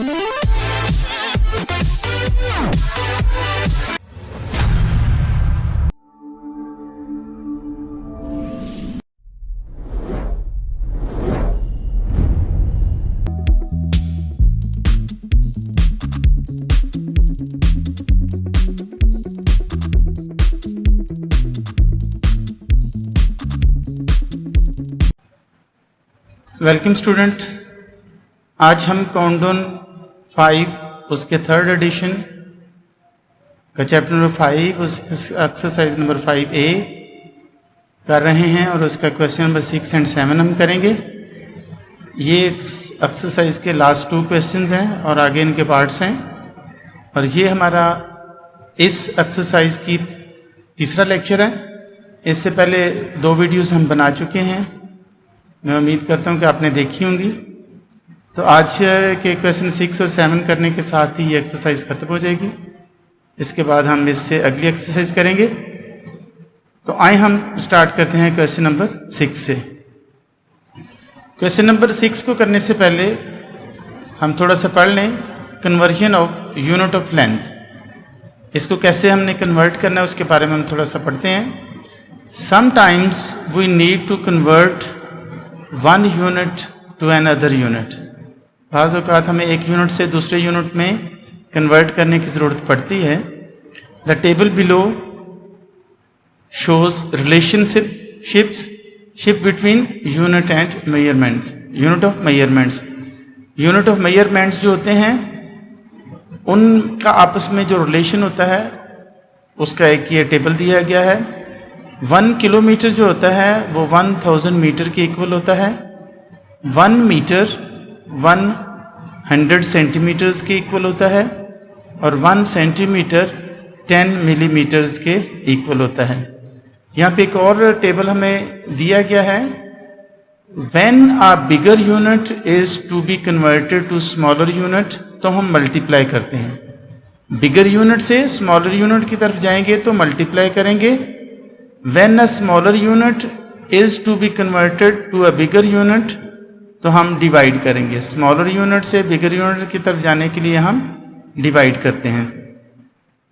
Welcome student, आज हम countdown 5 उसके थर्ड एडिशन का चैप्टर नंबर 5 उस एक्सरसाइज नंबर 5A कर रहे हैं और उसका क्वेश्चन नंबर 6 और 7 हम करेंगे। ये एक्सरसाइज के लास्ट 2 क्वेश्चंस हैं और आगे इनके पार्ट्स हैं, और ये हमारा इस एक्सरसाइज की तीसरा लेक्चर है। इससे पहले 2 वीडियोस हम बना चुके हैं, मैं उम्मीद करता हूँ कि आपने देखी होंगी। तो आज के क्वेश्चन 6 और 7 करने के साथ ही ये एक्सरसाइज ख़त्म हो जाएगी। इसके बाद हम इससे अगली एक्सरसाइज करेंगे। तो आए हम स्टार्ट करते हैं क्वेश्चन नंबर 6 से। क्वेश्चन नंबर 6 को करने से पहले हम थोड़ा सा पढ़ लें conversion of unit of length. इसको कैसे हमने कन्वर्ट करना है उसके बारे में हम थोड़ा सा पढ़ते हैं। Sometimes we need to convert one unit to another unit. बाज़ औक़ात हमें एक यूनिट से दूसरे यूनिट में कन्वर्ट करने की ज़रूरत पड़ती है। The table below shows relationship between unit and measurements. Unit of measurements जो होते हैं उनका आपस में जो रिलेशन होता है उसका एक ये टेबल दिया गया है। 1 किलोमीटर जो होता है वो 1000 मीटर के इक्वल होता है। 1 मीटर 100 सेंटीमीटर्स के इक्वल होता है और 1 सेंटीमीटर 10 मिलीमीटर्स के इक्वल होता है। यहाँ पे एक और टेबल हमें दिया गया है। When a bigger unit is to be converted to smaller unit, तो हम मल्टीप्लाई करते हैं। बिगर यूनिट से स्मॉलर यूनिट की तरफ जाएंगे तो मल्टीप्लाई करेंगे। When a smaller unit is to be converted to a bigger unit, तो हम डिवाइड करेंगे। स्मॉलर यूनिट से बिगर यूनिट की तरफ जाने के लिए हम डिवाइड करते हैं।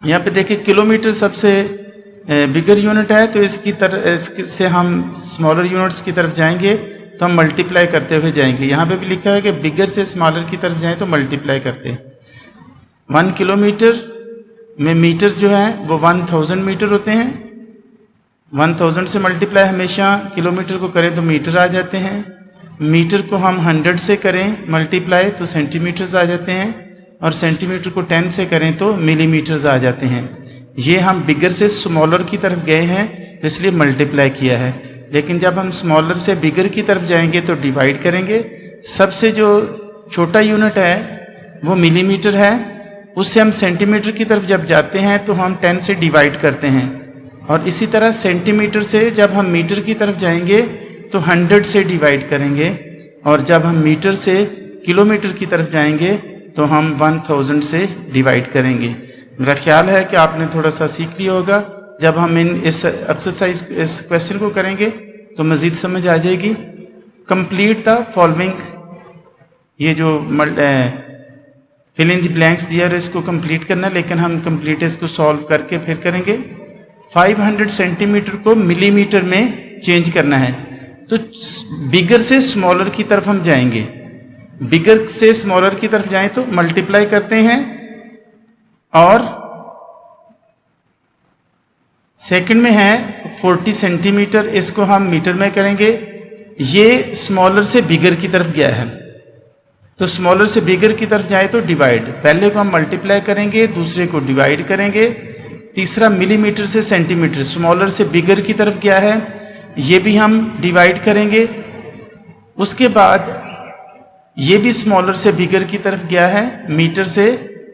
यहाँ पे देखिए किलोमीटर सबसे बिगर यूनिट है, तो इससे हम स्मॉलर यूनिट्स की तरफ जाएंगे तो हम मल्टीप्लाई करते हुए जाएंगे। यहाँ पे भी लिखा है कि बिगर से स्मॉलर की तरफ जाएं तो मल्टीप्लाई करते हैं। 1 किलोमीटर में मीटर जो है वो 1000 मीटर होते हैं। 1000 से मल्टीप्लाई हमेशा किलोमीटर को करें तो मीटर आ जाते हैं। मीटर को हम 100 से करें मल्टीप्लाई तो सेंटीमीटर्स आ जाते हैं, और सेंटीमीटर को 10 से करें तो मिलीमीटर्स आ जाते हैं। ये हम बिगर से स्मॉलर की तरफ गए हैं तो इसलिए मल्टीप्लाई किया है। लेकिन जब हम स्मॉलर से बिगर की तरफ जाएंगे तो डिवाइड करेंगे। सबसे जो छोटा यूनिट है वो मिलीमीटर है, उससे हम सेंटीमीटर की तरफ जब जाते हैं तो हम 10 से डिवाइड करते हैं। और इसी तरह सेंटीमीटर से जब हम मीटर की तरफ जाएंगे तो 100 से डिवाइड करेंगे, और जब हम मीटर से किलोमीटर की तरफ जाएंगे तो हम 1000 से डिवाइड करेंगे। मेरा ख्याल है कि आपने थोड़ा सा सीख लिया होगा। जब हम इस एक्सरसाइज इस क्वेश्चन को करेंगे तो मज़ीद समझ आ जाएगी। कंप्लीट द फॉलोइंग, ये जो फिल इन द ब्लैंक्स दिया है इसको कंप्लीट करना, लेकिन हम कंप्लीट इसको सॉल्व करके फिर करेंगे। 500 सेंटीमीटर को मिलीमीटर में चेंज करना है, तो बिगर से स्मॉलर की तरफ हम जाएंगे। बिगर से स्मॉलर की तरफ जाएं तो मल्टीप्लाई करते हैं, और सेकंड में है 40 सेंटीमीटर, इसको हम मीटर में करेंगे। ये स्मॉलर से बिगर की तरफ गया है, तो स्मॉलर से बिगर की तरफ जाए तो डिवाइड। पहले को हम मल्टीप्लाई करेंगे, दूसरे को डिवाइड करेंगे। तीसरा मिलीमीटर से सेंटीमीटर, स्मॉलर से बिगर की तरफ गया है, ये भी हम डिवाइड करेंगे। उसके बाद ये भी स्मॉलर से बिगर की तरफ गया है, मीटर से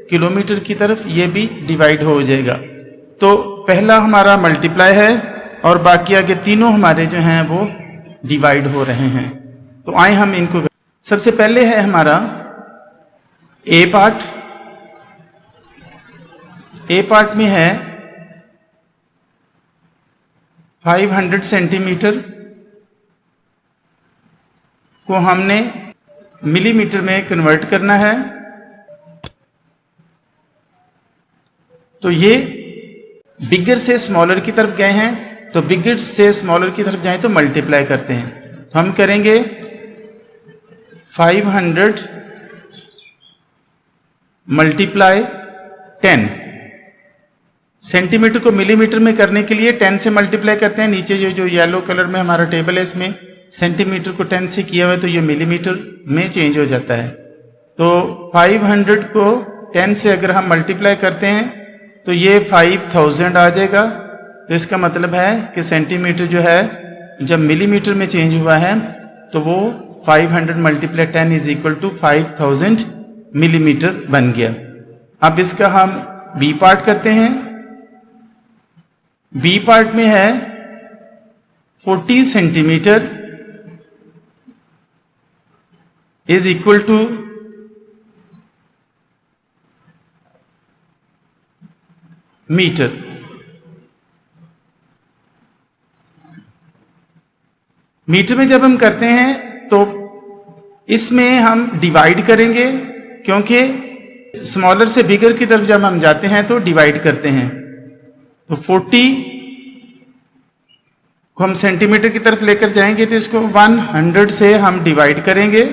किलोमीटर की तरफ, ये भी डिवाइड हो जाएगा। तो पहला हमारा मल्टीप्लाई है और बाकी आगे तीनों हमारे जो हैं वो डिवाइड हो रहे हैं। तो आए हम इनको, सबसे पहले है हमारा ए पार्ट। ए पार्ट में है 500 सेंटीमीटर को हमने मिलीमीटर में कन्वर्ट करना है। तो ये बिगर से स्मॉलर की तरफ गए हैं, तो बिगर से स्मॉलर की तरफ जाएं तो मल्टीप्लाई करते हैं। तो हम करेंगे 500 मल्टीप्लाई 10। सेंटीमीटर को मिलीमीटर में करने के लिए 10 से मल्टीप्लाई करते हैं। नीचे ये जो येलो कलर में हमारा टेबल है, इसमें सेंटीमीटर को 10 से किया हुआ है, तो ये मिलीमीटर में चेंज हो जाता है। तो 500 को 10 से अगर हम मल्टीप्लाई करते हैं तो ये 5000 आ जाएगा। तो इसका मतलब है कि सेंटीमीटर जो है जब मिलीमीटर में चेंज हुआ है तो वो 500 multiply 10 is equal to 5000 millimetre बन गया। अब इसका हम बी पार्ट करते हैं। बी पार्ट में है 40 centimetre is equal to metre. Metre में जब हम करते हैं तो इसमें हम डिवाइड करेंगे, क्योंकि स्मॉलर से बिगर की तरफ जब हम जाते हैं तो डिवाइड करते हैं। तो 40 को हम सेंटीमीटर की तरफ लेकर जाएंगे तो इसको 100 से हम डिवाइड करेंगे।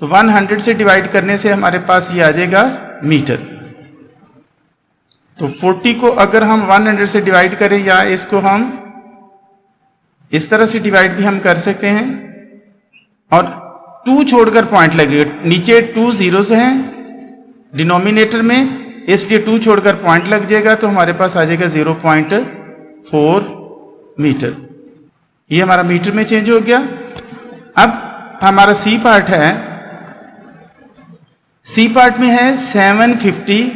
तो 100 से डिवाइड करने से हमारे पास ये आ जाएगा मीटर। तो 40 को अगर हम 100 से डिवाइड करें, या इसको हम इस तरह से डिवाइड भी हम कर सकते हैं, और 2 छोड़कर पॉइंट लगेगा। नीचे 2 जीरोस हैं डिनोमिनेटर में, इसलिए 2 छोड़कर पॉइंट लग जाएगा, तो हमारे पास आ जाएगा 0.4 मीटर। ये हमारा मीटर में चेंज हो गया। अब हमारा सी पार्ट है। सी पार्ट में है 750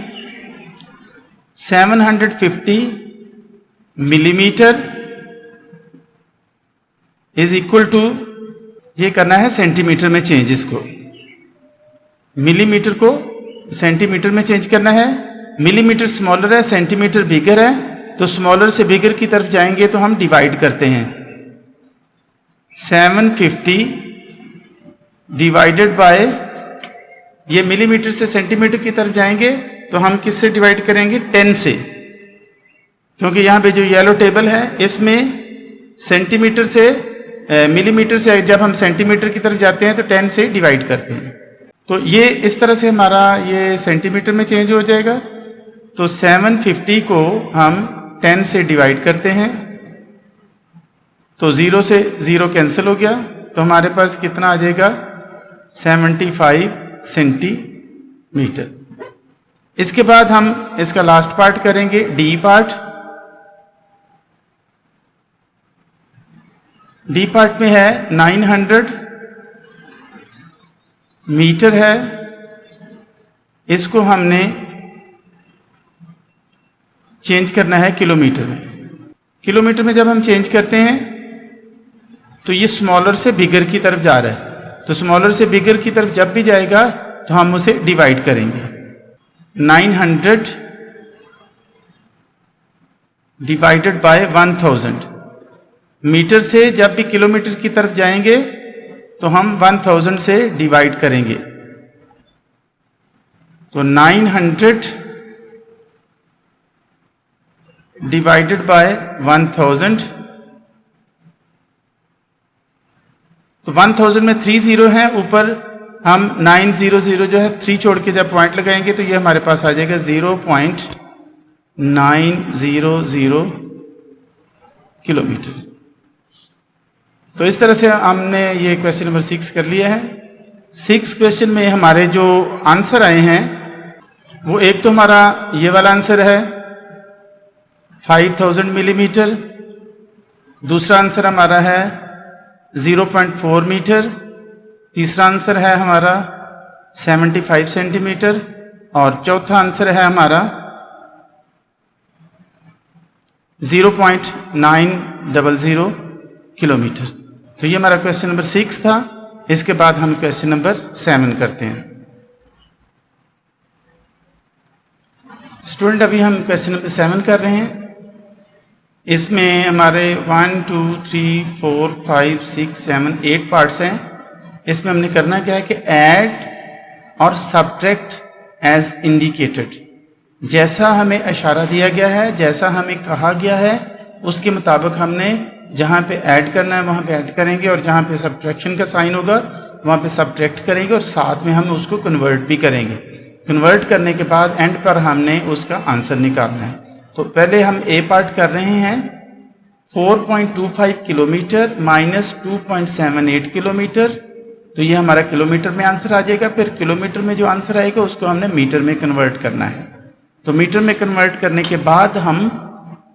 मिलीमीटर इज इक्वल टू, ये करना है सेंटीमीटर में चेंज। इसको मिलीमीटर को सेंटीमीटर में चेंज करना है। मिलीमीटर स्मॉलर है, सेंटीमीटर बिगर है, तो स्मॉलर से बिगर की तरफ जाएंगे तो हम डिवाइड करते हैं। 750 डिवाइडेड बाय, ये मिलीमीटर से सेंटीमीटर की तरफ जाएंगे तो हम किससे डिवाइड करेंगे? 10 से, क्योंकि यहाँ पे जो येलो टेबल है इसमें सेंटीमीटर से मिलीमीटर से जब हम सेंटीमीटर की तरफ जाते हैं तो 10 से डिवाइड करते हैं। तो ये इस तरह से हमारा ये सेंटीमीटर में चेंज हो जाएगा। तो 750 को हम 10 से डिवाइड करते हैं तो 0 से 0 कैंसिल हो गया, तो हमारे पास कितना आ जाएगा? 75 सेंटीमीटर। इसके बाद हम इसका लास्ट पार्ट करेंगे, डी पार्ट। डी पार्ट में है 900 मीटर है, इसको हमने चेंज करना है किलोमीटर में। किलोमीटर में जब हम चेंज करते हैं तो ये स्मॉलर से बिगर की तरफ जा रहा है, तो स्मॉलर से बिगर की तरफ जब भी जाएगा तो हम उसे डिवाइड करेंगे। 900 डिवाइडेड बाय 1000। मीटर से जब भी किलोमीटर की तरफ जाएंगे तो हम 1000 से डिवाइड करेंगे। तो 900 डिवाइडेड बाय 1000, तो 1000 में 3 जीरो है, ऊपर हम 900 जो है 3 छोड़ के जब पॉइंट लगाएंगे तो ये हमारे पास आ जाएगा 0.900 किलोमीटर। तो इस तरह से हमने ये क्वेश्चन नंबर 6 कर लिया है। 6 क्वेश्चन में हमारे जो आंसर आए हैं वो एक तो हमारा ये वाला आंसर है 5000 मिलीमीटर, दूसरा आंसर हमारा है 0.4 मीटर, तीसरा आंसर है हमारा 75 सेंटीमीटर, और चौथा आंसर है हमारा 0.900 किलोमीटर। तो ये हमारा क्वेश्चन नंबर 6 था। इसके बाद हम क्वेश्चन नंबर 7 करते हैं। स्टूडेंट, अभी हम क्वेश्चन नंबर 7 कर रहे हैं। इसमें हमारे 1 2 3 4 5 6 7 8 पार्ट्स हैं। इसमें हमने करना क्या है कि ऐड और सब्ट्रैक्ट एज इंडिकेटेड, जैसा हमें इशारा दिया गया है, जैसा हमें कहा गया है, उसके मुताबिक हमने जहाँ पे ऐड करना है वहाँ पे ऐड करेंगे, और जहाँ पे सब्ट्रैक्शन का साइन होगा वहाँ पे सब्ट्रैक्ट करेंगे, और साथ में हम उसको कन्वर्ट भी करेंगे। कन्वर्ट करने के बाद एंड पर हमने उसका आंसर निकालना है। तो पहले हम ए पार्ट कर रहे हैं। 4.25 किलोमीटर माइनस 2.78 किलोमीटर, तो ये हमारा किलोमीटर में आंसर आ जाएगा। फिर किलोमीटर में जो आंसर आएगा उसको हमने मीटर में कन्वर्ट करना है। तो मीटर में कन्वर्ट करने के बाद हम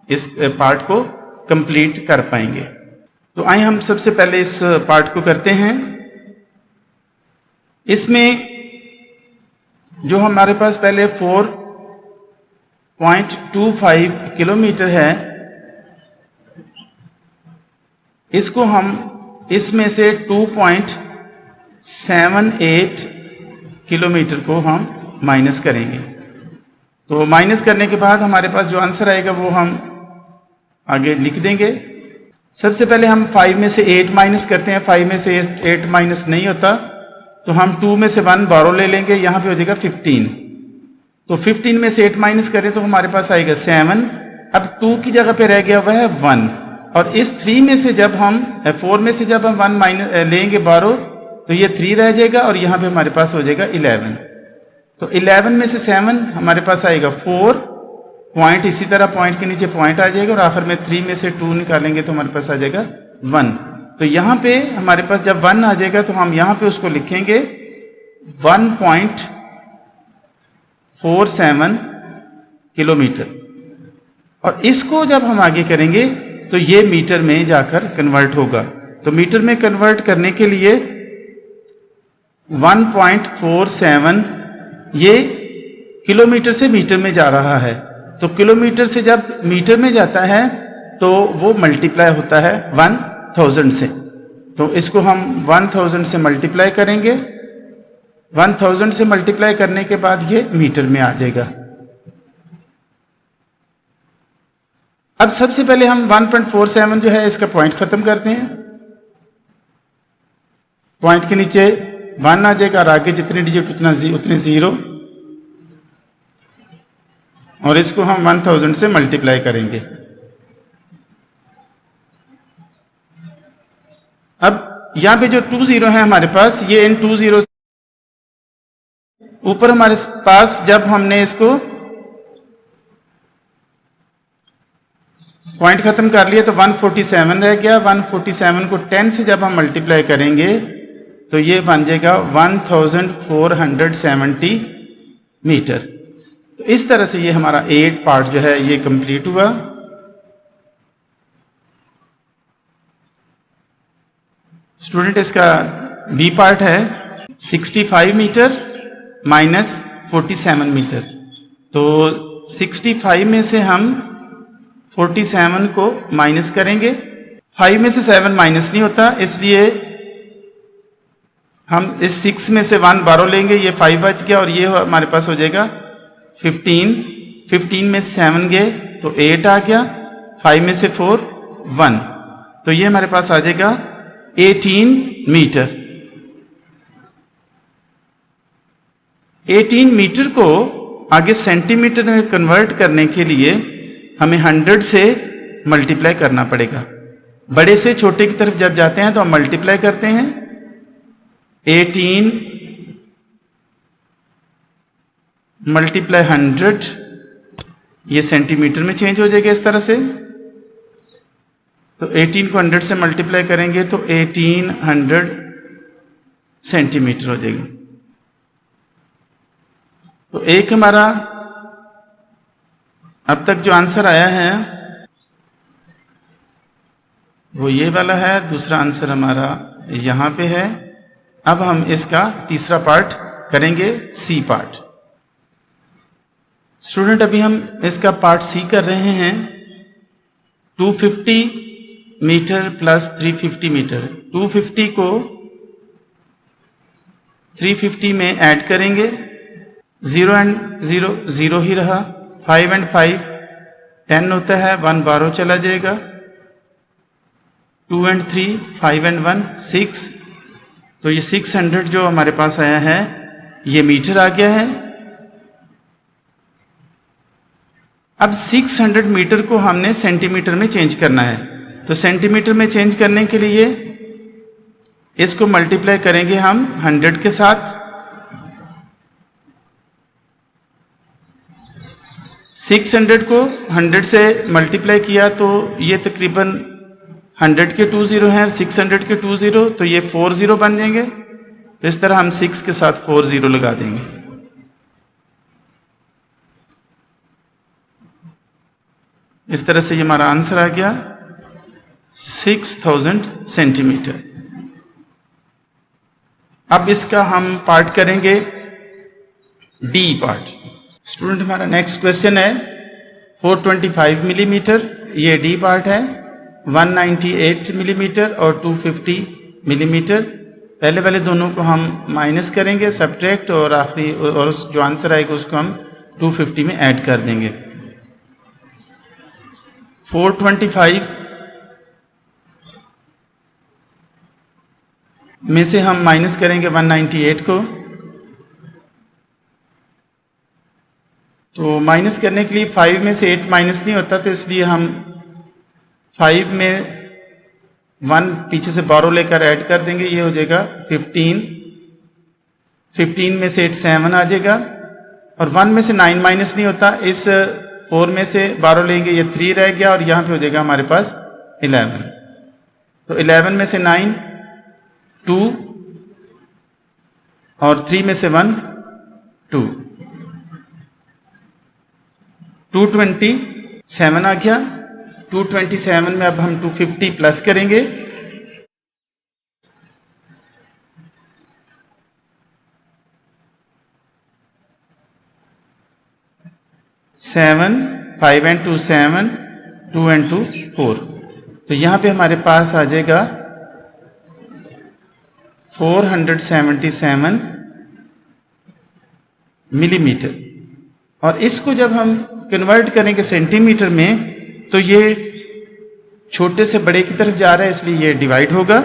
इस पार्ट को कंप्लीट कर पाएंगे। तो आइए हम सबसे पहले इस पार्ट को करते हैं। इसमें जो हमारे पास पहले 4.25 किलोमीटर है, इसको हम इसमें से 2.78 किलोमीटर को हम माइनस करेंगे। तो माइनस करने के बाद हमारे पास जो आंसर आएगा वो हम आगे लिख देंगे। सबसे पहले हम 5 में से 8 माइनस करते हैं। 5 में से 8 माइनस नहीं होता, तो हम 2 में से 1 बारो ले लेंगे, यहाँ पे हो जाएगा 15। तो 15 में से 8 माइनस करें तो हमारे पास आएगा 7। अब 2 की जगह पे रह गया हुआ है 1, और इस 3 में से जब हम 4 में से जब हम 1 माइनस लेंगे बारो, तो ये 3 रह जाएगा, और यहाँ पे हमारे पास हो जाएगा 11। तो 11 में से 7 हमारे पास आएगा 4 पॉइंट, इसी तरह पॉइंट के नीचे पॉइंट आ जाएगा, और आखिर में 3 में से 2 निकालेंगे तो हमारे पास आ जाएगा 1। तो यहाँ पे हमारे पास जब 1 आ जाएगा तो हम यहाँ पे उसको लिखेंगे 1.47 किलोमीटर, और इसको जब हम आगे करेंगे तो ये मीटर में जाकर कन्वर्ट होगा। तो मीटर में कन्वर्ट करने के लिए 1.47 ये किलोमीटर से मीटर में जा रहा है। तो किलोमीटर से जब मीटर में जाता है तो वो मल्टीप्लाई होता है 1000 से। तो इसको हम 1000 से मल्टीप्लाई करेंगे। 1000 से मल्टीप्लाई करने के बाद ये मीटर में आ जाएगा। अब सबसे पहले हम 1.47 जो है इसका पॉइंट खत्म करते हैं। पॉइंट के नीचे 1 आ जाएगा, और आगे जितने डिजिट उतने 0, और इसको हम 1000 से मल्टीप्लाई करेंगे। अब यहां पे जो 20 है हमारे पास, ये इन 20 ऊपर हमारे पास जब हमने इसको पॉइंट खत्म कर लिया तो 147 रह गया। 147 को 10 से जब हम मल्टीप्लाई करेंगे तो ये बन जाएगा 1470 मीटर। तो इस तरह से ये हमारा 8 पार्ट जो है ये कंप्लीट हुआ। स्टूडेंट, इसका बी पार्ट है 65 मीटर माइनस 47 मीटर। तो 65 में से हम 47 को माइनस करेंगे। 5 में से 7 माइनस नहीं होता, इसलिए हम इस 6 में से 1 बारो लेंगे, ये 5 बच गया, और ये हमारे पास हो जाएगा 15। 15 में से 7 गए तो 8 आ गया, 5 में से 4 1, तो ये हमारे पास आ जाएगा 18 मीटर। 18 मीटर को आगे सेंटीमीटर में कन्वर्ट करने के लिए हमें 100 से मल्टीप्लाई करना पड़ेगा। बड़े से छोटे की तरफ जब जाते हैं तो हम मल्टीप्लाई करते हैं। 18 मल्टीप्लाई 100, ये सेंटीमीटर में चेंज हो जाएगा इस तरह से। तो 18 को 100 से मल्टीप्लाई करेंगे तो 1800 सेंटीमीटर हो जाएगा। तो एक हमारा अब तक जो आंसर आया है वो ये वाला है, दूसरा आंसर हमारा यहाँ पे है। अब हम इसका तीसरा पार्ट करेंगे, सी पार्ट। स्टूडेंट, अभी हम इसका पार्ट सी कर रहे हैं। 250 मीटर प्लस 350 मीटर। 250 को 350 में ऐड करेंगे। 0 एंड 0 0 ही रहा। 5 एंड 5 10 होता है, 1 बारो चला जाएगा। 2 एंड 3 5 एंड 1 6, तो ये 600 जो हमारे पास आया है ये मीटर आ गया है। अब 600 मीटर को हमने सेंटीमीटर में चेंज करना है, तो सेंटीमीटर में चेंज करने के लिए इसको मल्टीप्लाई करेंगे हम 100 के साथ। 600 को 100 से मल्टीप्लाई किया तो ये तकरीबन 100 के 2 0 हैं, 600 के 2 0, तो ये 4 0 बन जाएंगे। तो इस तरह हम 6 के साथ 4 0 लगा देंगे। इस तरह से ये हमारा आंसर आ गया 6000 सेंटीमीटर। अब इसका हम पार्ट करेंगे डी पार्ट। स्टूडेंट हमारा नेक्स्ट क्वेश्चन है 425 मिलीमीटर, ये डी पार्ट है, 198 मिलीमीटर और 250 मिलीमीटर। पहले वाले दोनों को हम माइनस करेंगे, सब्ट्रैक्ट, और आखिरी और जो आंसर आएगा उसको हम 250 में ऐड कर देंगे। 425 में से हम माइनस करेंगे 198 को, तो माइनस करने के लिए 5 में से 8 माइनस नहीं होता, तो इसलिए हम 5 में 1 पीछे से बारो लेकर ऐड कर देंगे, ये हो जाएगा 15। 15 में से 8 7 आ जाएगा, और 1 में से 9 माइनस नहीं होता, इस 4 में से बारो लेंगे, ये 3 रह गया, और यहाँ पे हो जाएगा हमारे पास 11। तो 11 में से 9 2, और 3 में से 1 2, 227 आ गया। 227 में अब हम 250 प्लस करेंगे, सेवन, 5 and 2 7, 2 and 2 4, तो यहां पे हमारे पास आ जाएगा 477 मिलीमीटर। और इसको जब हम कन्वर्ट करेंगे सेंटीमीटर में, तो ये छोटे से बड़े की तरफ जा रहा है, इसलिए ये डिवाइड होगा।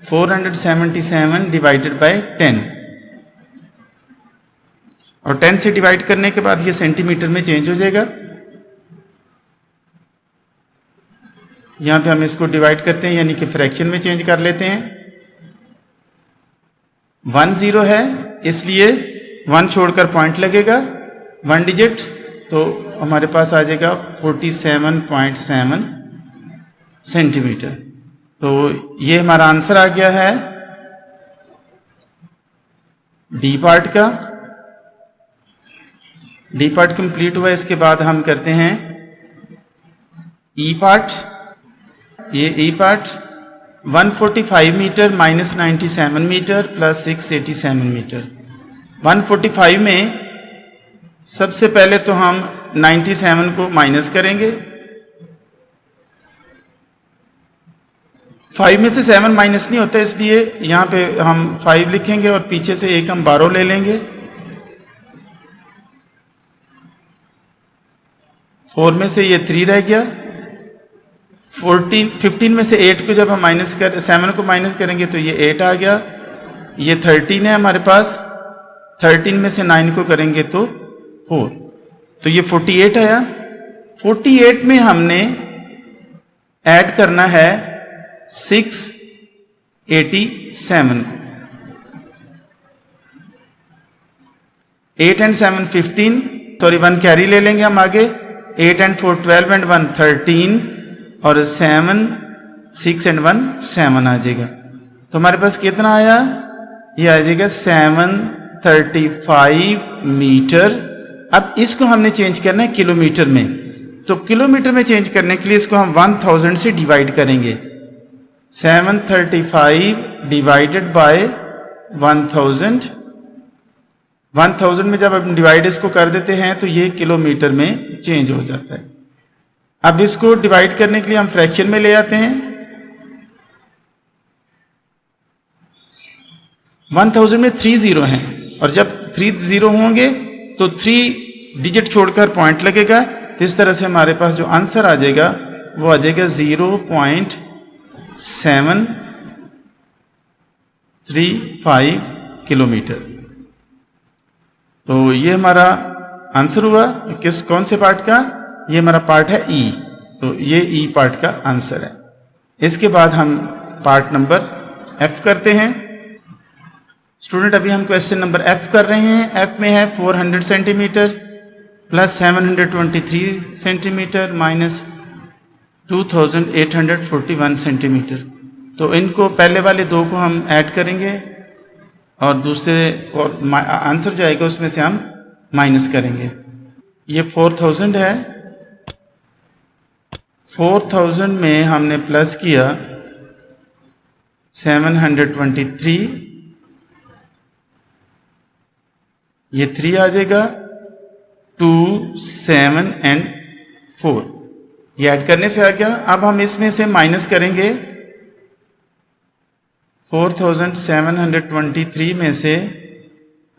477 डिवाइडेड बाय 10, और 10 से डिवाइड करने के बाद ये सेंटीमीटर में चेंज हो जाएगा। यहां पे हम इसको डिवाइड करते हैं, यानी कि फ्रैक्शन में चेंज कर लेते हैं। 1 0 है, इसलिए 1 छोड़कर पॉइंट लगेगा 1 डिजिट, तो हमारे पास आ जाएगा 47.7 सेंटीमीटर। तो ये हमारा आंसर आ गया है डी पार्ट का। डी पार्ट कंप्लीट हुआ, इसके बाद हम करते हैं ई पार्ट। ये E part 145 metre minus 97 metre plus 687 metre. 145 में सबसे पहले तो हम 97 को माइनस करेंगे, 5 में से 7 माइनस नहीं होता, इसलिए यहाँ पे हम 5 लिखेंगे और पीछे से एक हम बारो ले लेंगे। 4 में से ये 3 रह गया। 15 में से 8 को जब हम 7 को माइनस करेंगे तो ये 8 आ गया। ये 13 है हमारे पास। 13 में से 9 को करेंगे तो 4, तो ये 48 आया। 48 में हमने ऐड करना है 687। 8 and 7 15, सॉरी 1 कैरी ले लेंगे हम आगे। 8 and 4 12 and 1 13, और 7 6 and 1 7 आ जाएगा। तो हमारे पास कितना आया? ये आ जाएगा 735 मीटर। अब इसको हमने चेंज करना है किलोमीटर में, तो किलोमीटर में चेंज करने के लिए इसको हम 1000 से डिवाइड करेंगे। 735 डिवाइडेड बाय 1000। 1000 में जब हम डिवाइड इसको कर देते हैं तो ये किलोमीटर में चेंज हो जाता है। अब इसको डिवाइड करने के लिए हम फ्रैक्शन में ले आते हैं। 1000 में 3 0 हैं, और जब 3 0 होंगे तो 3 डिजिट छोड़कर पॉइंट लगेगा। तो इस तरह से हमारे पास जो आंसर आ जाएगा वो आ जाएगा 0.735 किलोमीटर। तो ये हमारा आंसर हुआ कौन से पार्ट का? ये हमारा पार्ट है ई, तो ये ई पार्ट का आंसर है। इसके बाद हम पार्ट नंबर एफ करते हैं। स्टूडेंट अभी हम क्वेश्चन नंबर एफ कर रहे हैं। एफ में है 400 centimetre plus 723 centimetre minus 2841 centimetre. तो इनको पहले वाले दो को हम ऐड करेंगे और दूसरे और आंसर जो आएगा उसमें से हम माइनस करेंगे। ये 4000 है, 4000 में हमने प्लस किया 723, ये 3 आ जाएगा, 2, 7 एंड 4, ये ऐड करने से आ गया। अब हम इसमें से माइनस करेंगे 4723 में से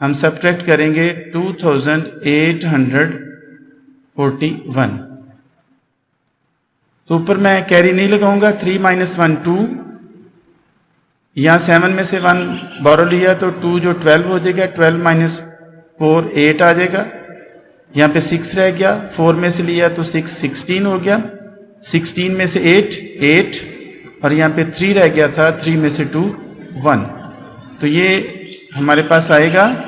हम सब्ट्रैक्ट करेंगे 2841। तो ऊपर मैं कैरी नहीं लगाऊंगा, 3 - 1 2, यहाँ 7 में से 1 बोरो लिया तो 2 जो 12 हो जाएगा, 12 - 4 8 आ जाएगा। यहाँ पे 6 रह गया, 4 में से लिया तो 6 16 हो गया, 16 में से 8 8 और यहाँ पे 3 रह गया था, 3 में से 2 1। तो ये हमारे पास आएगा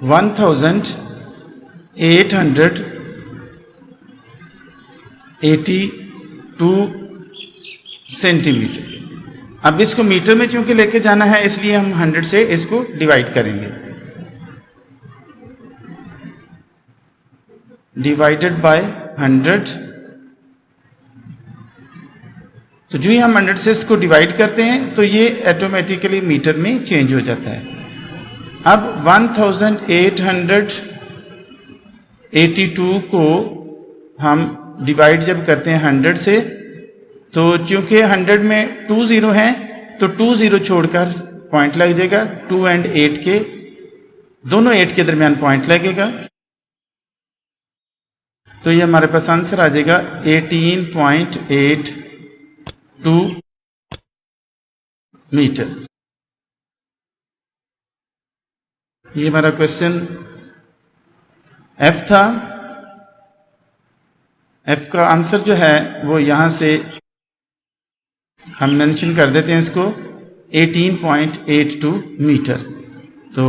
1882 सेंटीमीटर। अब इसको मीटर में चूंकि लेके जाना है इसलिए हम 100 से इसको डिवाइड करेंगे। डिवाइडेड बाय 100, तो जो ही हम 100 से इसको डिवाइड करते हैं तो ये ऑटोमेटिकली मीटर में चेंज हो जाता है। अब 1882 को हम डिवाइड जब करते हैं 100 से, तो चूंकि 100 में 2 0 हैं तो 2 0 छोड़कर पॉइंट लग जाएगा, 2 और 8 के दोनों 8 के दरमियान पॉइंट लगेगा। तो ये हमारे पास आंसर आ जाएगा 18.82 मीटर। ये हमारा क्वेश्चन एफ था। एफ का आंसर जो है वो यहां से हम मेंशन कर देते हैं इसको 18.82 मीटर। तो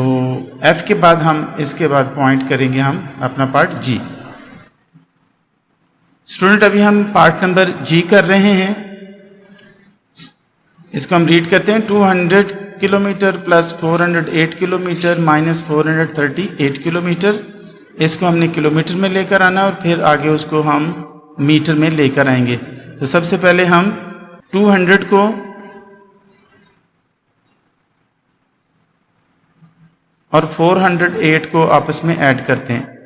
एफ के बाद हम इसके बाद पॉइंट करेंगे हम अपना पार्ट जी। स्टूडेंट अभी हम पार्ट नंबर जी कर रहे हैं। इसको हम रीड करते हैं, 200 kilometre plus 408 kilometre minus 438 kilometre. इसको हमने किलोमीटर में लेकर आना और फिर आगे उसको हम मीटर में लेकर आएंगे। तो सबसे पहले हम 200 को और 408 को आपस में ऐड करते हैं।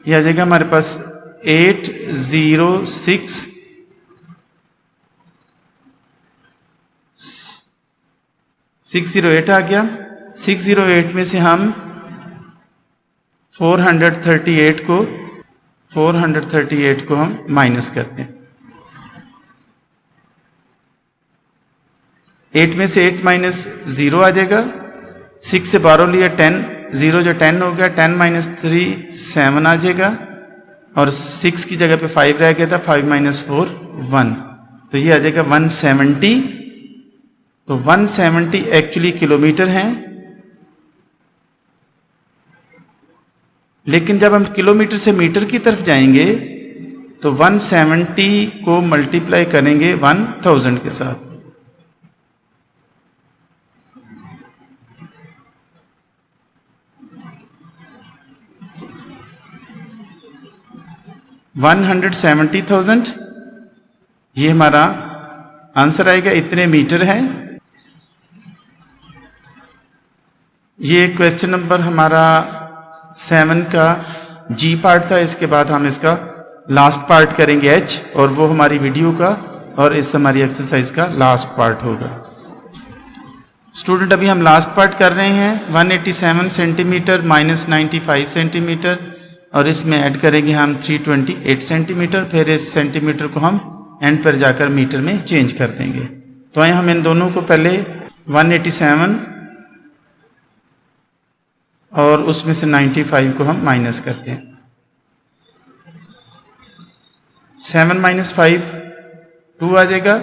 यह आ जाएगा हमारे पास 608 आ गया। 608 में से हम 438 को हम माइनस करते हैं। 8 में से 8 माइनस 0 आ जाएगा। 6 से 12 लिया 10, 0 जो 10 हो गया, 10 - 3 7 आ जाएगा और 6 की जगह पे 5 रह गया था, 5 - 4 1। तो ये आ जाएगा 170। तो 170 एक्चुअली किलोमीटर हैं, लेकिन जब हम किलोमीटर से मीटर की तरफ जाएंगे तो 170 को मल्टीप्लाई करेंगे 1000 के साथ। $170,000 ये हमारा आंसर आएगा, इतने मीटर है। ये क्वेश्चन नंबर हमारा 7 का जी पार्ट था। इसके बाद हम इसका लास्ट पार्ट करेंगे एच, और वो हमारी वीडियो का और इस हमारी एक्सरसाइज का लास्ट पार्ट होगा। स्टूडेंट अभी हम लास्ट पार्ट कर रहे हैं। 187 सेंटीमीटर माइनस 95 सेंटीमीटर और इसमें ऐड करेंगे हम 328 सेंटीमीटर। फिर इस सेंटीमीटर को हम एंड पर जाकर मीटर में चेंज कर देंगे। तो आइए हम इन दोनों को पहले 187 और उसमें से 95 को हम माइनस करते हैं। 7 - 5 2 आ जाएगा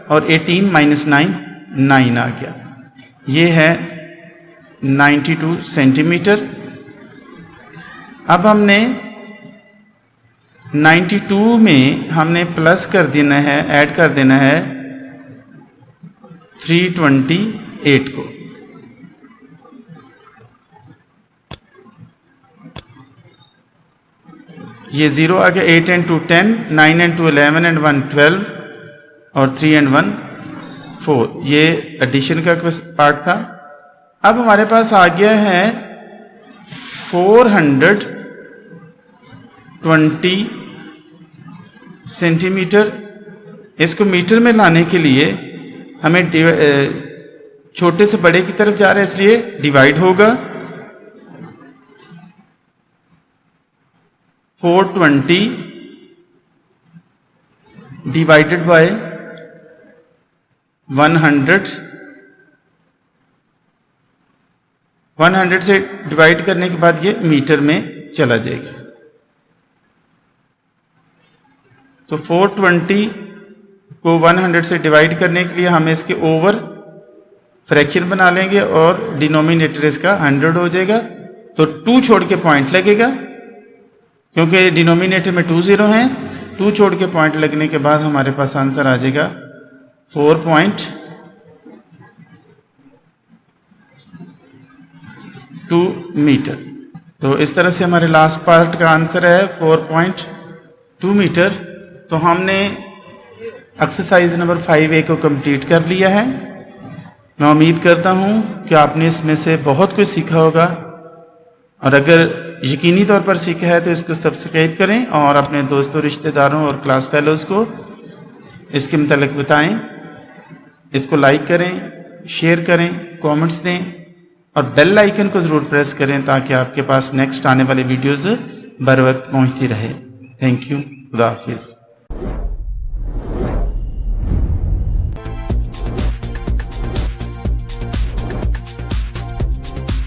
और 18 - 9 9 आ गया। ये है 92 सेंटीमीटर। अब हमने 92 में हमने प्लस कर देना है, ऐड कर देना है 328 को। ये 0 आ गया, 8 and 2 10, 9 and 2 11 and 1 12 और 3 and 1 4। ये एडिशन का पार्ट था। अब हमारे पास आ गया है 420 सेंटीमीटर। इसको मीटर में लाने के लिए हमें छोटे से बड़े की तरफ जा रहा है, इसलिए डिवाइड होगा। 420 डिवाइडेड बाय 100। 100 से डिवाइड करने के बाद ये मीटर में चला जाएगा। तो 420 को 100 से डिवाइड करने के लिए हम इसके ओवर फ्रैक्शन बना लेंगे और डिनोमिनेटर इसका 100 हो जाएगा। तो 2 छोड़ के पॉइंट लगेगा, क्योंकि डिनोमिनेटर में 2 0 हैं। 2 छोड़ के पॉइंट लगने के बाद हमारे पास आंसर आ जाएगा 4.2 मीटर। तो इस तरह से हमारे लास्ट पार्ट का आंसर है 4.2 मीटर। तो हमने एक्सरसाइज नंबर 5A को कंप्लीट कर लिया है। मैं उम्मीद करता हूँ कि आपने इसमें से बहुत कुछ सीखा होगा, और अगर यकीनी तौर पर सीखा है तो इसको सब्सक्राइब करें और अपने दोस्तों, रिश्तेदारों और क्लास फेलोज़ को इसके मुतालिक बताएं। इसको लाइक करें, शेयर करें, कमेंट्स दें और बेल आइकन को ज़रूर प्रेस करें ताकि आपके पास नेक्स्ट आने वाली वीडियोज़ बर वक्त पहुँचती रहे। Thank you. खुदा हाफिज़।